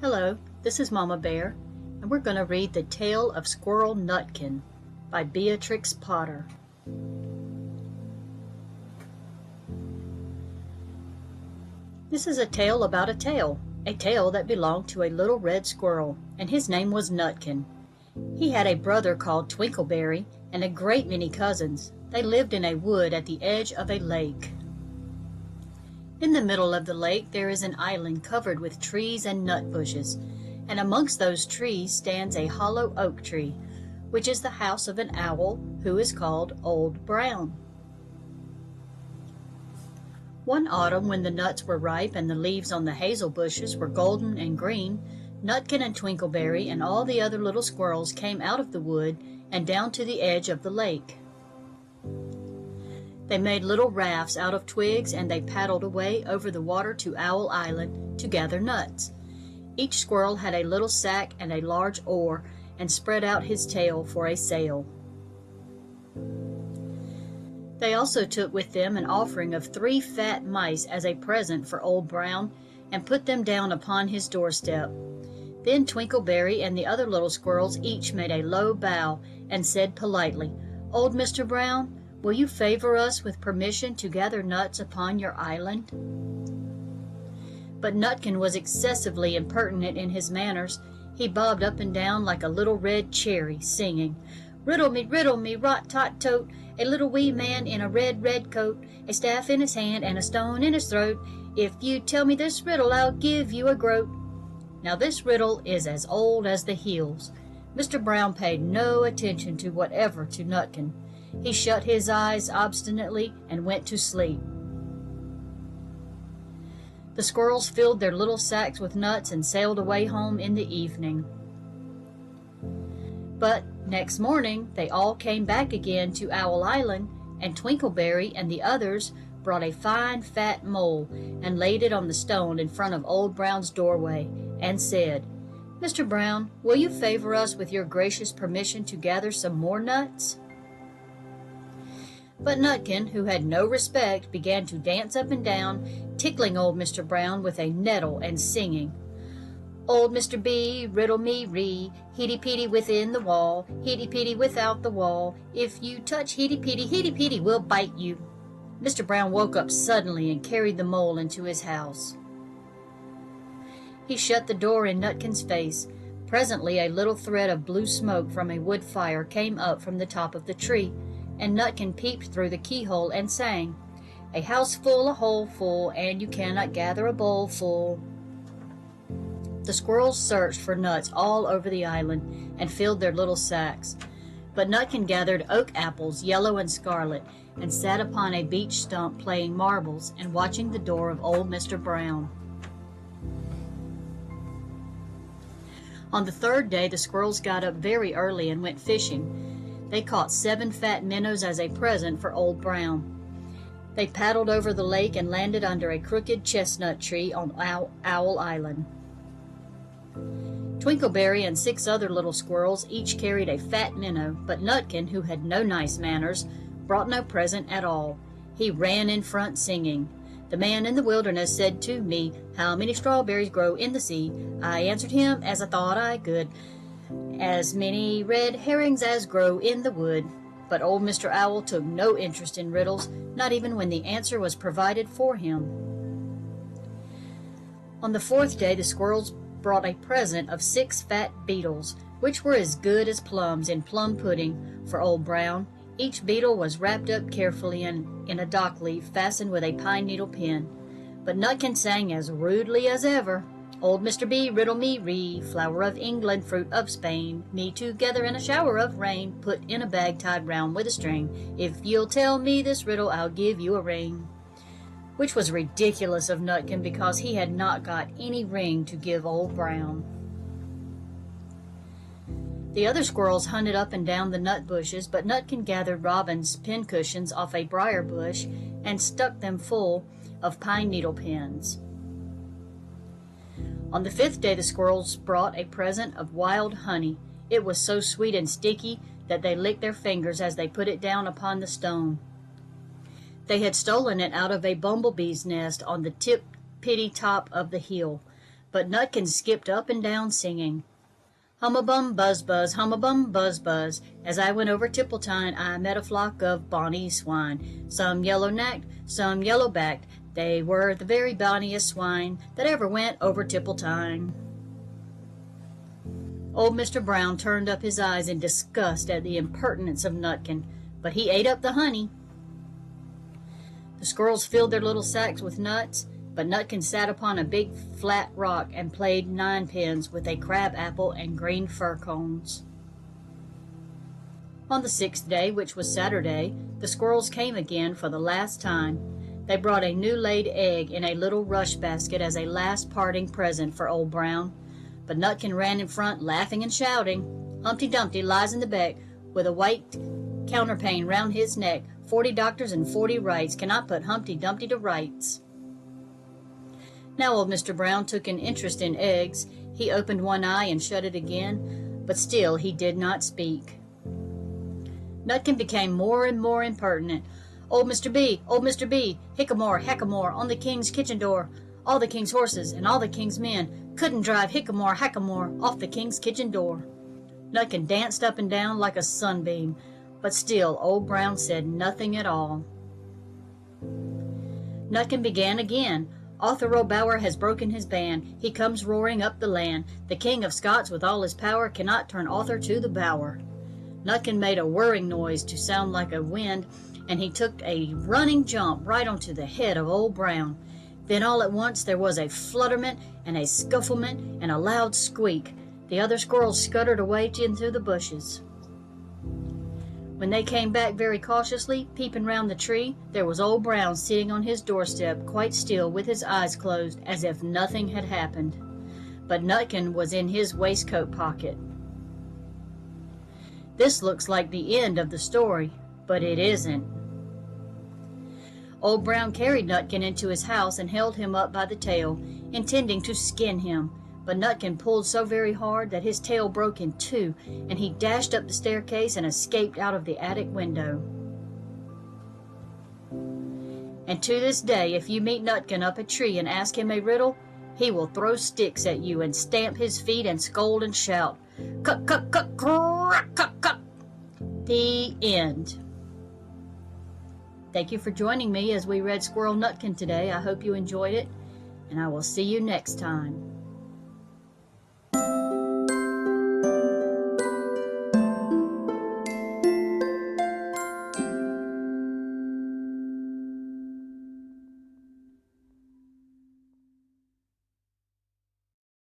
Hello, this is Mama Bear, and we're going to read the Tale of Squirrel Nutkin by Beatrix Potter. This is a tale about a tale that belonged to a little red squirrel, and his name was Nutkin. He had a brother called Twinkleberry and a great many cousins. They lived in a wood at the edge of a lake. In the middle of the lake there is an island covered with trees and nut bushes, and amongst those trees stands a hollow oak tree, which is the house of an owl who is called Old Brown. One autumn, when the nuts were ripe and the leaves on the hazel bushes were golden and green, Nutkin and Twinkleberry and all the other little squirrels came out of the wood and down to the edge of the lake. They made little rafts out of twigs, and they paddled away over the water to Owl Island to gather nuts. Each squirrel had a little sack and a large oar, and spread out his tail for a sail. They also took with them an offering of 3 fat mice as a present for Old Brown, and put them down upon his doorstep. Then Twinkleberry and the other little squirrels each made a low bow and said politely, "Old Mr. Brown, will you favor us with permission to gather nuts upon your island?" But Nutkin was excessively impertinent in his manners. He bobbed up and down like a little red cherry, singing, riddle me, rot-tot-tote, a little wee man in a red coat, a staff in his hand and a stone in his throat. If you tell me this riddle, I'll give you a groat." Now this riddle is as old as the hills. Mr. Brown paid no attention to whatever to Nutkin. He shut his eyes obstinately and went to sleep. The squirrels filled their little sacks with nuts and sailed away home in the evening. But next morning they all came back again to Owl Island, and Twinkleberry and the others brought a fine fat mole and laid it on the stone in front of Old Brown's doorway, and said, "Mr. Brown, will you favor us with your gracious permission to gather some more nuts?" But Nutkin, who had no respect, began to dance up and down, tickling old Mr. Brown with a nettle and singing, "Old Mr. B, riddle me ree, heety-peety within the wall, heety-peety without the wall, if you touch heety-peety will bite you." Mr. Brown woke up suddenly and carried the mole into his house. He shut the door in Nutkin's face. Presently a little thread of blue smoke from a wood fire came up from the top of the tree, and Nutkin peeped through the keyhole and sang, "A house full, a hole full, and you cannot gather a bowl full." The squirrels searched for nuts all over the island and filled their little sacks. But Nutkin gathered oak apples, yellow and scarlet, and sat upon a beech stump playing marbles and watching the door of old Mr. Brown. On the 3rd day the squirrels got up very early and went fishing. They caught 7 fat minnows as a present for Old Brown. They paddled over the lake and landed under a crooked chestnut tree on Owl Island. Twinkleberry and 6 other little squirrels each carried a fat minnow, but Nutkin, who had no nice manners, brought no present at all. He ran in front singing, "The man in the wilderness said to me, 'How many strawberries grow in the sea?' I answered him as I thought I could, 'As many red herrings as grow in the wood.'" But old Mr. Owl took no interest in riddles, not even when the answer was provided for him. On the 4th day the squirrels brought a present of 6 fat beetles, which were as good as plums in plum pudding, for Old Brown. Each beetle was wrapped up carefully in a dock leaf fastened with a pine needle pin. But Nutkin sang as rudely as ever, "Old Mr. B, riddle me ree, flower of England, fruit of Spain, me together in a shower of rain, put in a bag tied round with a string. If you'll tell me this riddle, I'll give you a ring." Which was ridiculous of Nutkin, because he had not got any ring to give Old Brown. The other squirrels hunted up and down the nut bushes, but Nutkin gathered robin's pincushions off a briar bush and stuck them full of pine needle pins. On the 5th day the squirrels brought a present of wild honey. It was so sweet and sticky that they licked their fingers as they put it down upon the stone. They had stolen it out of a bumblebee's nest on the tippity top of the hill. but Nutkin skipped up and down singing, "Hum-a-bum, buzz-buzz, hum-a-bum, buzz-buzz. As I went over Tippletine, I met a flock of bonny swine, some yellow-necked, some yellow-backed. They were the very bonniest swine that ever went over Tippletine." Old Mr. Brown turned up his eyes in disgust at the impertinence of Nutkin, but he ate up the honey. The squirrels filled their little sacks with nuts, but Nutkin sat upon a big flat rock and played ninepins with a crab apple and green fir cones. On the 6th day, which was Saturday, the squirrels came again for the last time. They brought a new laid egg in a little rush basket as a last parting present for Old Brown. But Nutkin ran in front, laughing and shouting, "Humpty Dumpty lies in the beck, with a white counterpane round his neck. 40 doctors and 40 wrights cannot put Humpty Dumpty to rights." Now old Mr. Brown took an interest in eggs. He opened one eye and shut it again, but still he did not speak. Nutkin became more and more impertinent. Old Mr. B, hickamore, hackamore, on the king's kitchen door. All the king's horses and all the king's men couldn't drive hickamore, hackamore off the king's kitchen door." Nutkin danced up and down like a sunbeam, but still Old Brown said nothing at all. Nutkin began again. "Arthur O'Bower has broken his ban. He comes roaring up the land. The King of Scots with all his power cannot turn Arthur to the bower." Nutkin made a whirring noise to sound like a wind, and he took a running jump right onto the head of Old Brown. Then all at once there was a flutterment and a scufflement and a loud squeak. The other squirrels scuttered away into the bushes. When they came back very cautiously, peeping round the tree, there was Old Brown sitting on his doorstep, quite still, with his eyes closed, as if nothing had happened. But Nutkin was in his waistcoat pocket. This looks like the end of the story, but it isn't. Old Brown carried Nutkin into his house and held him up by the tail, intending to skin him, but Nutkin pulled so very hard that his tail broke in two, and he dashed up the staircase and escaped out of the attic window. And to this day, if you meet Nutkin up a tree and ask him a riddle, he will throw sticks at you and stamp his feet and scold and shout, "Cut, cut, cut, crack, cut, cut." The end. Thank you for joining me as we read Squirrel Nutkin today. I hope you enjoyed it, and I will see you next time.